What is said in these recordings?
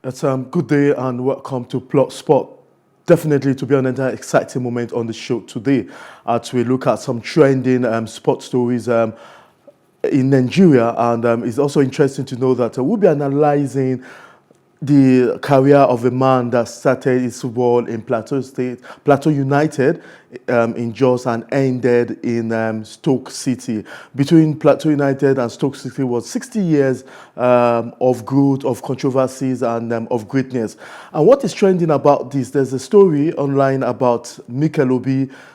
It's good day and welcome to Plot Sport. Definitely to be another exciting moment on the show today as we look at some trending sports stories in Nigeria, and it's also interesting to know that we'll be analyzing the career of a man that started his football in Plateau State, Plateau United in Jos and ended in Stoke City. Between Plateau United and Stoke City was 60 years of growth, of controversies, and of greatness. And what is trending about this? There's a story online about Mikel,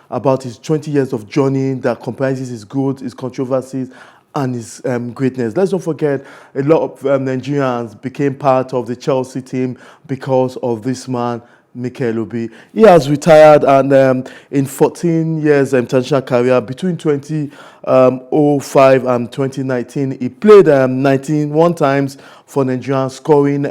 about his 20 years of journey that comprises his growth, his controversies, and his greatness. Let's not forget, a lot of Nigerians became part of the Chelsea team because of this man, Mikel. He has retired, and in 14 years international career, between 2005 and 2019, he played 91 times for Nigeria, scoring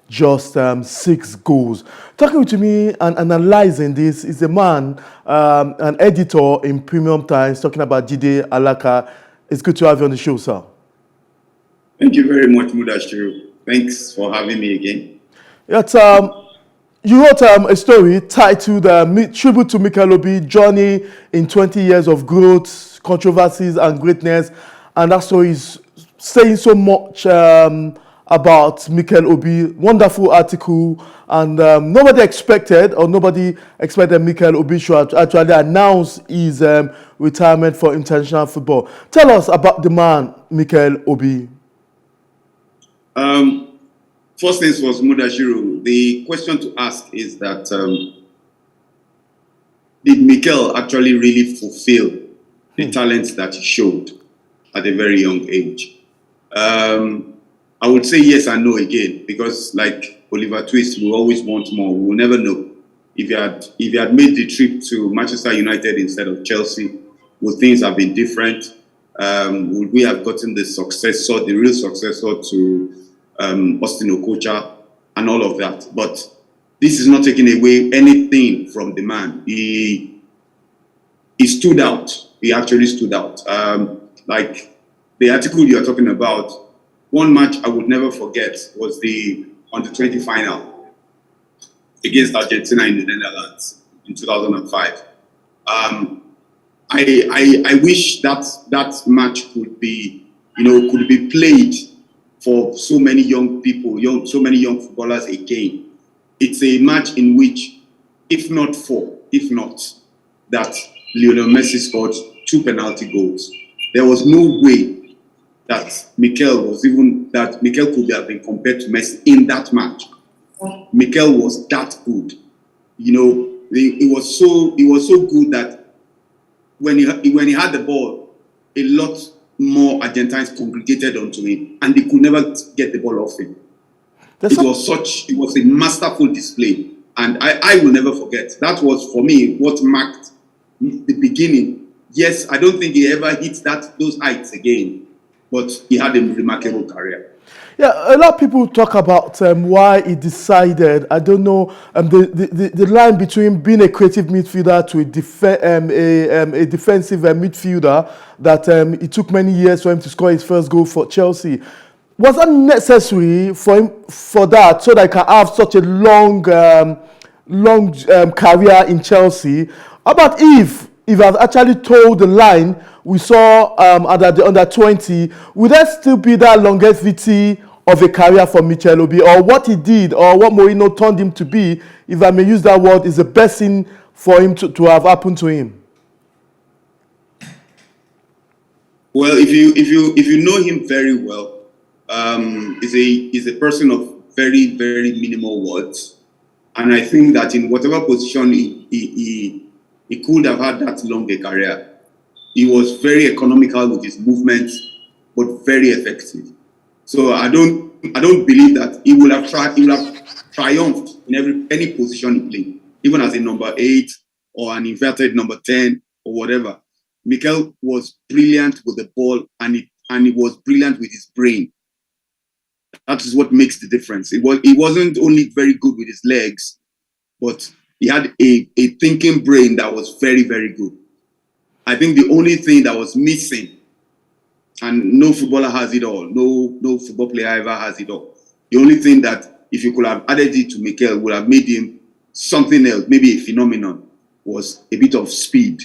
just 6 goals. Talking to me and analyzing this is a man, an editor in Premium Times, talking about Jide Alaka. It's good to have you on the show, sir. Thank you very much, Mudashiru. Thanks for having me again. Yes, you wrote a story titled Tribute to Mikel Journey in 20 Years of Growth, Controversies and Greatness. And that story is saying so much about Mikel. Wonderful article. And nobody expected Mikel should actually announce his retirement for international football. Tell us about the man, Mikel. First things first, Mudashiru, the question to ask is that did Mikel actually really fulfill the talents that he showed at a very young age? I would say yes and no again, because like Oliver Twist, we always want more. We will never know. If you had made the trip to Manchester United instead of Chelsea, would things have been different? Would we have gotten the real successor to Austin Okocha and all of that? But this is not taking away anything from the man. He stood out. He actually stood out. Like the article you're talking about, one match I would never forget was the under-20 final against Argentina in the Netherlands in 2005. I wish that match could be played for so many young people, so many young footballers again. It's a match in which, if not that Lionel Messi scored 2 penalty goals, there was no way that Mikel could have been compared to Messi in that match. Mikel was that good. It was so good that when he had the ball, a lot more Argentines congregated onto him, and they could never get the ball off him. It was a masterful display, and I will never forget. That was, for me, what marked the beginning. Yes, I don't think he ever hit those heights again, but he had a remarkable career. Yeah, a lot of people talk about why he decided, I don't know, the line between being a creative midfielder to a defensive midfielder, that it took many years for him to score his first goal for Chelsea. Was that necessary for him for that, so that he can have such a long career in Chelsea? How about if I've actually told the line we saw at the under-20, would there still be that longevity of a career for Mikel, or what he did, or what Mourinho turned him to be, if I may use that word, is the best thing for him to have happened to him? Well, if you know him very well, he's a person of very, very minimal words, and I think that in whatever position he could have had that long a career. He was very economical with his movements, but very effective. So I don't believe that he would have triumphed in any position he played, even as a number 8 or an inverted number 10 or whatever. Mikel was brilliant with the ball, and he was brilliant with his brain. That is what makes the difference. He wasn't only very good with his legs, but he had a thinking brain that was very, very good. I think the only thing that was missing, and no footballer has it all, no football player ever has it all. The only thing that if you could have added it to Mikel, would have made him something else, maybe a phenomenon, was a bit of speed.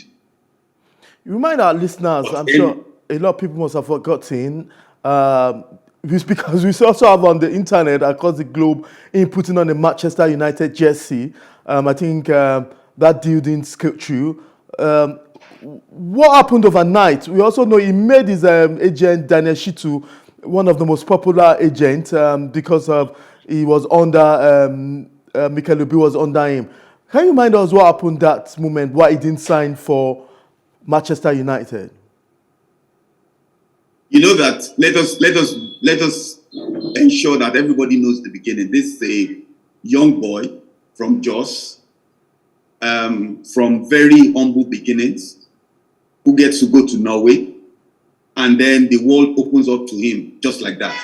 Remind our listeners, I'm sure a lot of people must have forgotten, because we also have on the internet across the globe in putting on a Manchester United jersey. I think that deal didn't go through. What happened overnight? We also know he made his agent Daniel Shitu one of the most popular agents because of he was under Mikel was under him. Can you remind us what happened that moment? Why he didn't sign for Manchester United? You know that let us ensure that everybody knows the beginning. This is a young boy from Jos, from very humble beginnings, who gets to go to Norway, and then the world opens up to him just like that.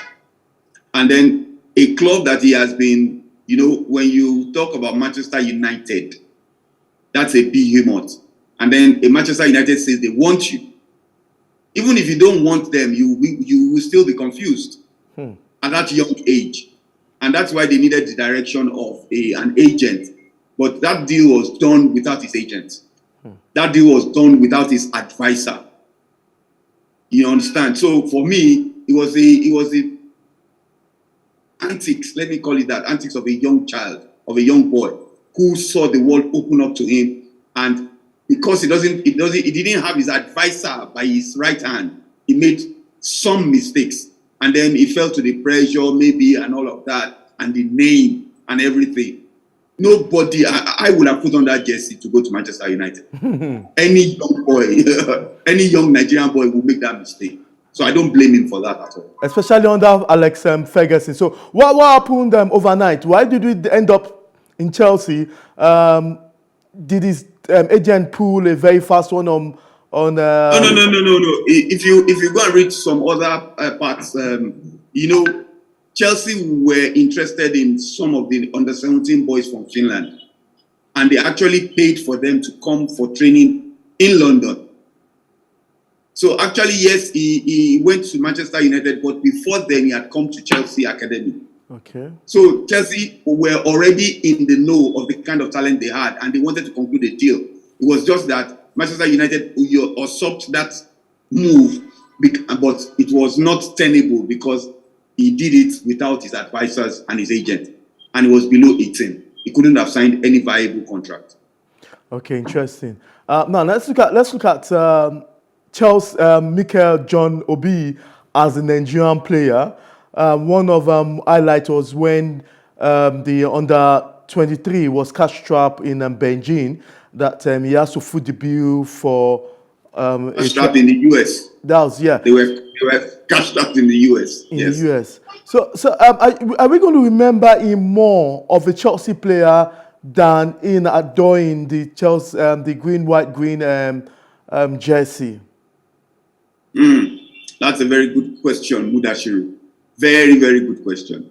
And then a club that he has been, you know, when you talk about Manchester United, that's a behemoth. And then a Manchester United says they want you. Even if you don't want them, you will still be confused at that young age. And that's why they needed the direction of an agent. But that deal was done without his agent. That deal was done without his advisor. You understand? So for me, it was the antics, let me call it that, antics of a young child, of a young boy who saw the world open up to him, and because he didn't have his advisor by his right hand, he made some mistakes, and then he fell to the pressure maybe and all of that, and the name and everything. Nobody, I would have put on that jersey to go to Manchester United. Any young boy, any young Nigerian boy will make that mistake. So I don't blame him for that at all. Especially under Alex Ferguson. So what happened overnight? Why did we end up in Chelsea? Did his agent pull a very fast one on? No. If you go and read some other parts, you know, Chelsea were interested in some of the under-17 boys from Finland, and they actually paid for them to come for training in London. So actually, yes, he went to Manchester United, but before then he had come to Chelsea Academy. Okay. So Chelsea were already in the know of the kind of talent they had, and they wanted to conclude a deal. It was just that Manchester United usurped that move, but it was not tenable because he did it without his advisors and his agent, and he was below 18. He couldn't have signed any viable contract. Okay, interesting. Now let's look at Chelsea, Mikel John Obi as a Nigerian player. One of highlights was when the under-23 was cash trap in Beijing, that he has to foot the bill for cash trap in the US. That was, yeah. They were cash trapped in the US. In the US. So are we going to remember him more of a Chelsea player than in adoring the Chelsea the green, white, green jersey? That's a very good question, Mudashiru. Very, very good question.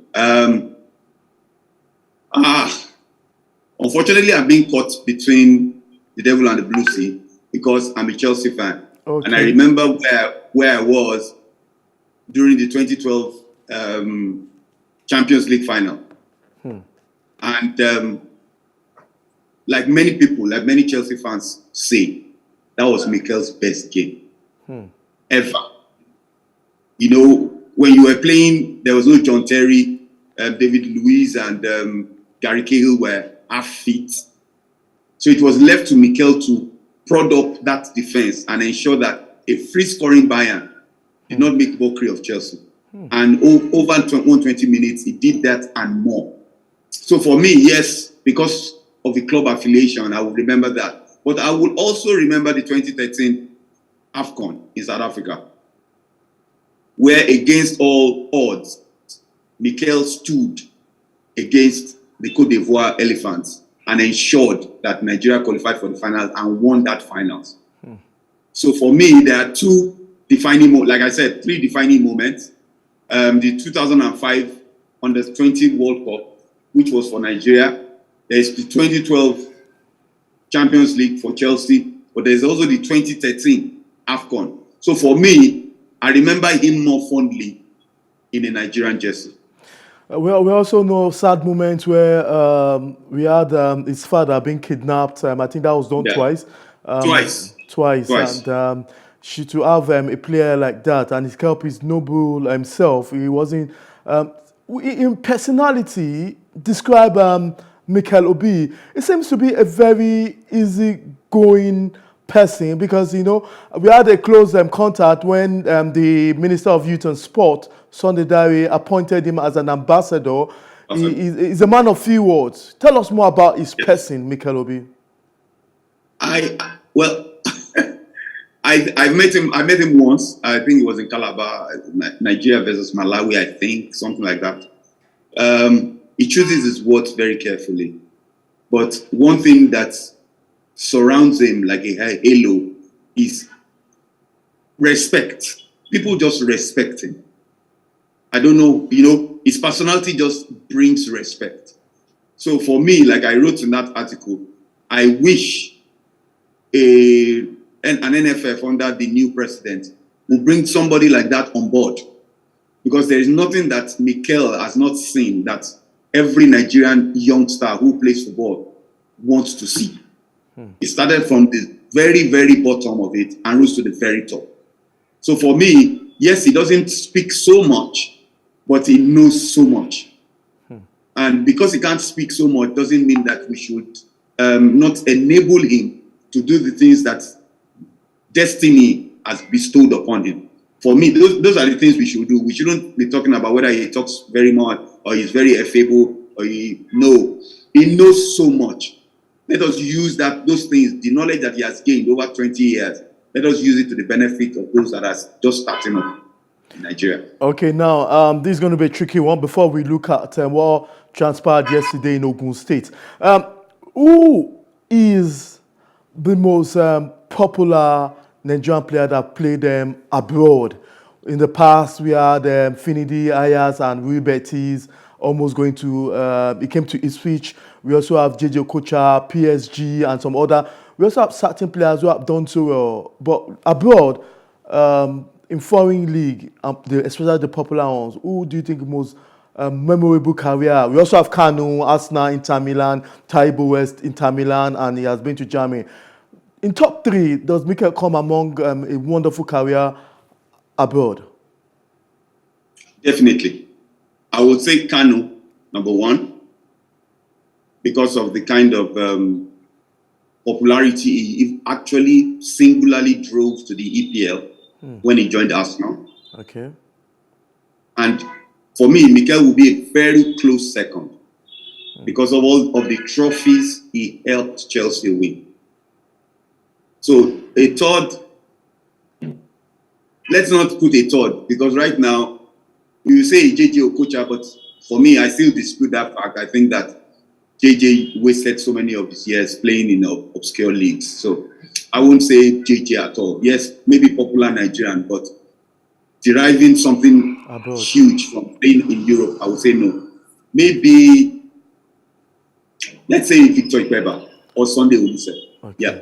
Unfortunately, I'm being caught between the devil and the blue sea because I'm a Chelsea fan. Okay. And I remember where I was during the 2012 Champions League final. And like many people, like many Chelsea fans say, that was Mikel's best game ever. You know, when you were playing, there was no John Terry, David Luiz, and Gary Cahill were half fit. So it was left to Mikel to prod up that defense and ensure that a free-scoring Bayern did not make mockery of Chelsea. And over 120 minutes, he did that and more. So for me, yes, because of the club affiliation, I will remember that. But I will also remember the 2013 AFCON in South Africa, where against all odds, Mikel stood against the Côte d'Ivoire Elephants and ensured that Nigeria qualified for the finals and won that finals. So for me, there are two defining moments, like I said, three defining moments. The 2005 Under-20 World Cup, which was for Nigeria. There's the 2012 Champions League for Chelsea, but there's also the 2013 AFCON. So for me, I remember him more fondly in a Nigerian jersey. We also know sad moments where we had his father being kidnapped. I think that was done Yeah, twice. twice, Twice. twice. And to have a player like that and his help is noble himself, he wasn't. In personality, describe Mikel Obi. It seems to be a very easygoing person because we had a close contact when the Minister of Youth and Sport, Sunday Dare, appointed him as an ambassador. Awesome. He's a man of few words. Tell us more about his Yes. person, Mikel Obi. Well, I met him. I met him once. I think it was in Calabar, Nigeria versus Malawi. I think something like that. He chooses his words very carefully, but one thing that surrounds him like a halo is respect. People just respect him. I don't know, his personality just brings respect. So for me, like I wrote in that article, I wish an NFF under the new president will bring somebody like that on board. Because there is nothing that Mikel has not seen that every Nigerian youngster who plays football wants to see. He started from the very, very bottom of it and rose to the very top. So for me, yes, he doesn't speak so much, but he knows so much. And because he can't speak so much doesn't mean that we should not enable him to do the things that destiny has bestowed upon him. For me, those are the things we should do. We shouldn't be talking about whether he talks very much or he's very affable or he knows so much. Let us use those things, the knowledge that he has gained over 20 years. Let us use it to the benefit of those that are just starting up in Nigeria. Okay, now this is going to be a tricky one. Before we look at what transpired yesterday in Ogun State, who is the most popular Nigerian player that played abroad? In the past, we had Finidi Ayas and Rui Betis almost going to, he came to Ipswich. We also have JJ Okocha, PSG, and some other. We also have certain players who have done so well. But abroad, in foreign league, especially the popular ones, who do you think most memorable career? We also have Kanu, Arsenal, Inter Milan, Taibo West, Inter Milan, and he has been to Germany. In top three, does Mikel come among a wonderful career abroad? Definitely. I would say Kanu, number one, because of the kind of popularity he actually singularly drove to the EPL when he joined Arsenal. Okay. And for me, Mikel will be a very close second because of all of the trophies he helped Chelsea win. So a third, let's not put a third, because right now, you say JJ Okocha, but for me, I still dispute that fact. I think that JJ wasted so many of his years playing in obscure leagues. So I won't say JJ at all. Yes, maybe popular Nigerian, but deriving something huge from playing in Europe, I would say no. Maybe, let's say Victor Ikpeba or Sunday Olise. Okay. Yeah.